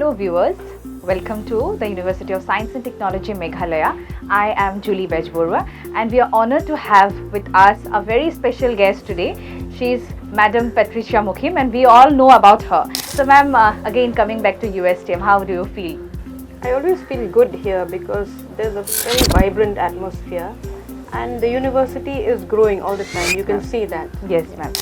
Hello viewers, welcome to the University of Science and Technology Meghalaya. I am Julie Bejborua and we are honored to have with us a very special guest today. She is Madam Patricia Mukhim and we all know about her. So ma'am, again coming back to USTM, how do you feel? I always feel good here because there's a very vibrant atmosphere and the university is growing all the time. You can see that. Yes ma'am.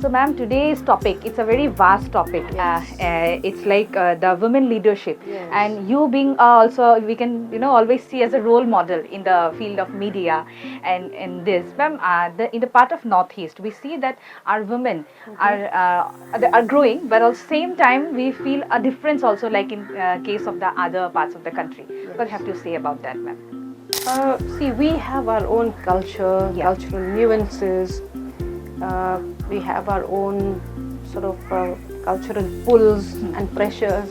So ma'am, today's topic, it's a very vast topic. Yes. It's like the women leadership. Yes. And you being also, we can always see as a role model in the field of media and in this. Ma'am, in the part of Northeast, we see that our women are growing, but at the same time, we feel a difference also like in case of the other parts of the country. Yes. What do you have to say about that, ma'am? See, we have our own culture, cultural nuances. We have our own sort of cultural pulls and pressures.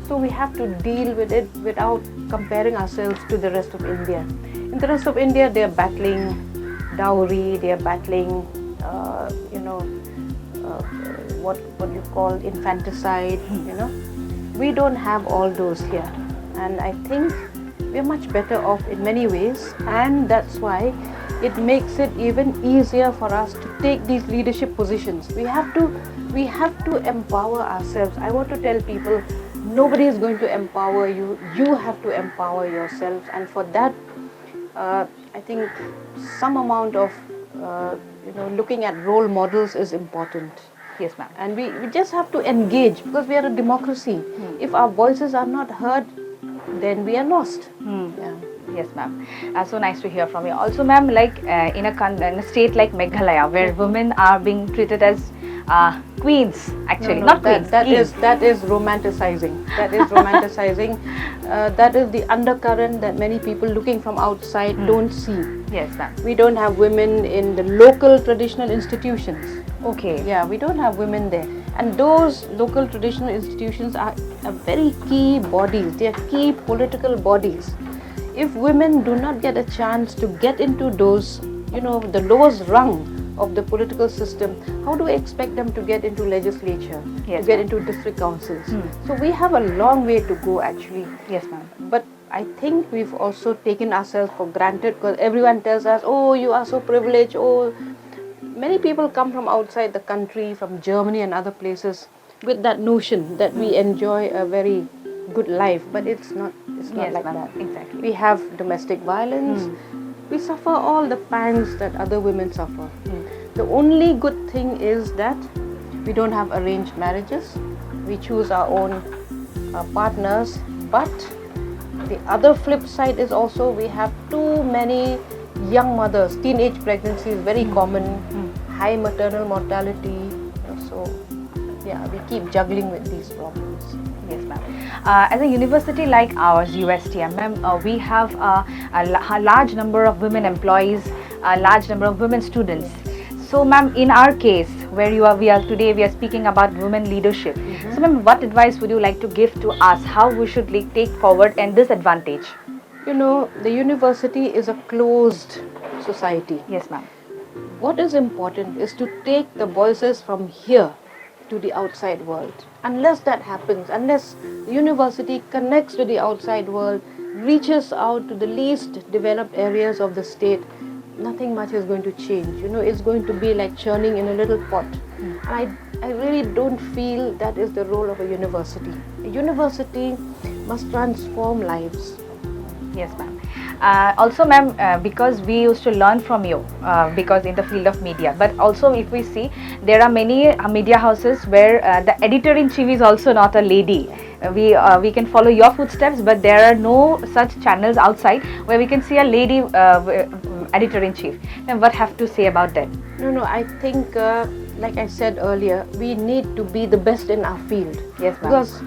So we have to deal with it without comparing ourselves to the rest of India. In the rest of India, they are battling dowry, they are battling, what you call infanticide, We don't have all those here. And I think we're much better off in many ways, and that's why it makes it even easier for us to take these leadership positions. We have to empower ourselves. I want to tell people, nobody is going to empower you. You have to empower yourselves, and for that, I think some amount of looking at role models is important. Yes, ma'am. And we just have to engage because we are a democracy. If our voices are not heard, then we are lost. Yeah. Yes, ma'am. So nice to hear from you. Also, ma'am, like in a state like Meghalaya, where women are being treated as queens, actually, not queens. That is romanticizing. That is romanticizing. That is the undercurrent that many people looking from outside don't see. Yes, ma'am. We don't have women in the local traditional institutions. Okay. Yeah, we don't have women there. And those local traditional institutions are very key bodies. They are key political bodies. If women do not get a chance to get into those, the lowest rung of the political system, how do we expect them to get into legislature, yes, to get into district councils? So we have a long way to go actually. Yes, ma'am. But I think we've also taken ourselves for granted because everyone tells us, oh, you are so privileged. Oh, many people come from outside the country, from Germany and other places, with that notion that we enjoy a very good life, but it's not Yes, like ma'am. that. Exactly. We have domestic violence. We suffer all the pangs that other women suffer. The only good thing is that we don't have arranged marriages. We choose our own partners, but the other flip side is also we have too many young mothers. Teenage pregnancy is very common, high maternal mortality. So yeah, we keep juggling with these problems. Yes, ma'am. As a university like ours, USTM, ma'am, we have a large number of women employees, a large number of women students. So, ma'am, in our case, where we are today, we are speaking about women leadership. So, ma'am, what advice would you like to give to us? How we should take forward and this advantage? The university is a closed society. Yes, ma'am. What is important is to take the voices from here to the outside world. Unless that happens, unless the university connects to the outside world, reaches out to the least developed areas of the state, nothing much is going to change. It's going to be like churning in a little pot. And I really don't feel that is the role of a university. A university must transform lives. Yes, ma'am. Also, ma'am, because we used to learn from you, because in the field of media, but also if we see, there are many media houses where the editor-in-chief is also not a lady. We can follow your footsteps, but there are no such channels outside where we can see a lady editor-in-chief. And what have to say about that? No, I think, like I said earlier, we need to be the best in our field. Yes, ma'am. Because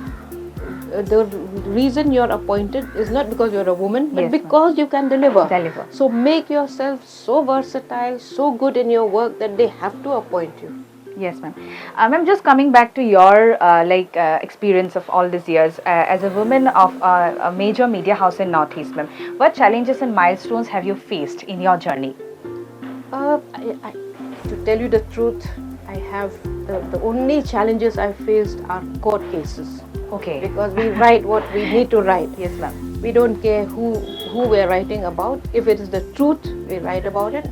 the reason you're appointed is not because you're a woman, but yes, because you can deliver. Deliver. So make yourself so versatile, so good in your work that they have to appoint you. Yes, ma'am. Ma'am, just coming back to your experience of all these years as a woman of a major media house in Northeast, ma'am, what challenges and milestones have you faced in your journey? To tell you the truth, I have the only challenges I faced are court cases. Okay. because we write what we need to write. Yes, ma'am. We don't care who we're writing about. If it is the truth, we write about it.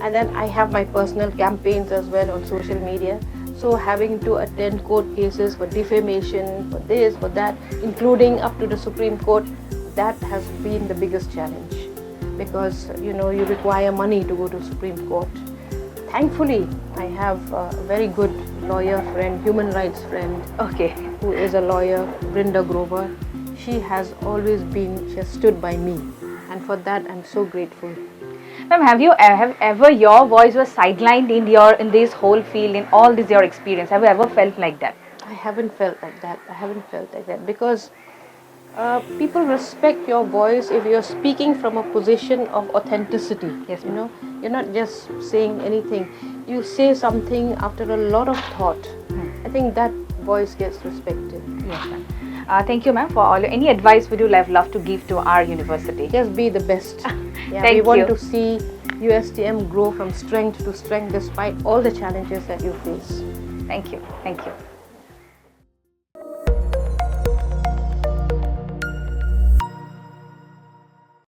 And then I have my personal campaigns as well on social media. So having to attend court cases for defamation, for this, for that, including up to the Supreme Court, that has been the biggest challenge, because you require money to go to Supreme Court. Thankfully, I have a very good lawyer friend, human rights friend, Okay. who is a lawyer, Brinda Grover. She has stood by me, and for that I'm so grateful. Ma'am, have ever your voice was sidelined in this whole field, in all this your experience? Have you ever felt like that? I haven't felt like that. Because people respect your voice if you're speaking from a position of authenticity. Yes, You're not just saying anything. You say something after a lot of thought. I think that voice gets respected. Yes, ma'am. Thank you, ma'am, for any advice would you love to give to our university? Just be the best. Thank we want you. to see USTM grow from strength to strength despite all the challenges that you face. Thank you. Thank you.